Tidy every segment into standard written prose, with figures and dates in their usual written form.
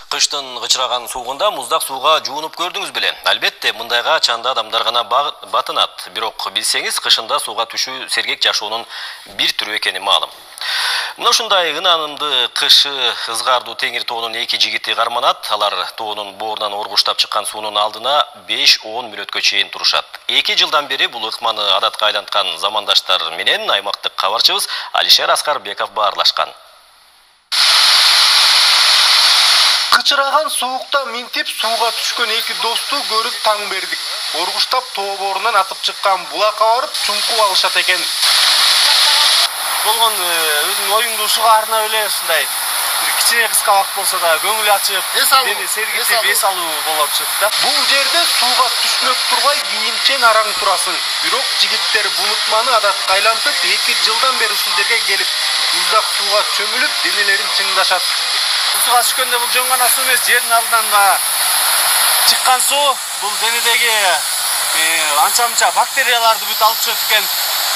Кыштын кычыраган сугунда муздак сууга жуунуп көрдүңүз беле? Албетте, мындайга чанда адамдар гана батынат. Бирок билсеңиз, кышында сууга түшүү сергек жашоонун бир түрү экени маалым. Мына ушундай ынанымды кышы ызгаардуу Теңир тоонун эки жигити карманат. Алар тоонун боорунан оргуштап чыккан суунун алдына 5-10 мүнөткө чейин турушат. 2 жылдан бери бул ыкманы адатка айланткан замандаштар менен аймактык кабарчыбыз Алишер Аскарбеков баарлашкан. Кычыраган суукта минтип сууга түшкөн эки досту көрүп таң бердик. Оргуштап тоо боорунан атып чыккан булакка барып чуңкуп алышат экен. Болгон өзүнүн оюңду шыгаарына эле ушундай бир кичине кыска убакыт болсо да көңүл ачып, дени сергитип эс алуу болуп чыгат да. Бул жерде сууга түшмөк турбай кийимчен араң турасың. Бирок жигиттер бул ыкманы адатка айлантып, 2 жылдан бери ушул жерге келип, муздак сууга чөмүлүп, денелерин чыңдашат. Сууга түшкөндө бул жөн гана суу эмес, жердин алдынан да чыккан суу бул денедеги анча-мынча бактерияларды бүт алып чыгат экен.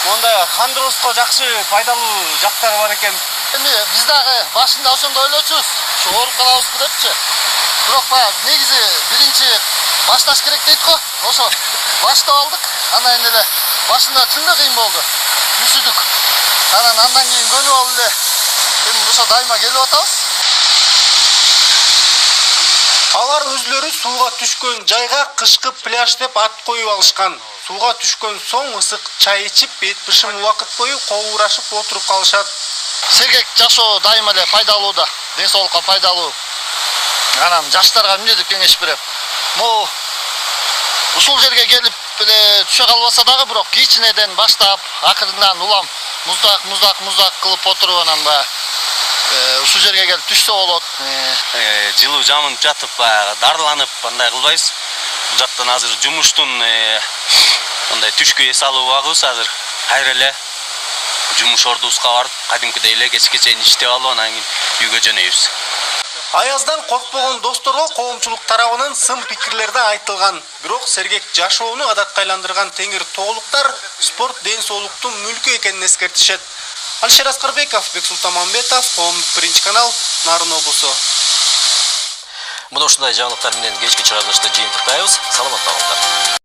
Мондай кандырыбызга жакшы пайдалуу жактары бар экен. Эми биз дагы башында ошондой ойлочубуз, ушу ооруп калабызбы депчи. Бирок негизи биринчи башташ керек дейт го. Ошо баштап алдык. Анан эле башында чын кыйын болду. Күсүдүк. Андан кийин көнүп алып эле эми ошо дайыма келип атабыз. Алар өзлөрү сууга түшкөн жайга кышкы пляж деп ат коюп алышкан. Сууга түшкөн соң ысык чай ичип, бет бышым убакыт бою кообурашып отуруп калышат. Сергек жашоо дайыма эле пайдалуу да, ден соолукка пайдалуу. Анан жаштарга эмнеди кеңеш берем. Могу ушул жерге келип эле түшө калбаса дагы, бирок кичинеден баштап, акырындан улам муздак кылып отуруп анан ушул жерге келип түшсө болот. Жылуу жамынып жатып, дарыланып андай кылбайбыз. Бул жактан азыр жумуштун мындай түшкү эс алуу убагыбыз азыр. Кайра эле жумуш ордубузга барып, кадимкидей эле кечке чейин иштеп алып, анан кийин үйгө жөнөйбүз. Аяздан коркпогон досторго коомчулук тарабынан сын пикирлер да айтылган. Бирок сергек жашоону адатка айландырган Теңир тоолуктар спорт ден соолуктун мүлкү экенин эскертишет. Алишер Аскарбеков, Бексултан Мамбетов, Коомдук биринчи канал, Нарын облусу. Мына ушундай жаңылыктар менен кечки чыгарылышты жыйынтыктайбыз. Саламатта болуңуздар.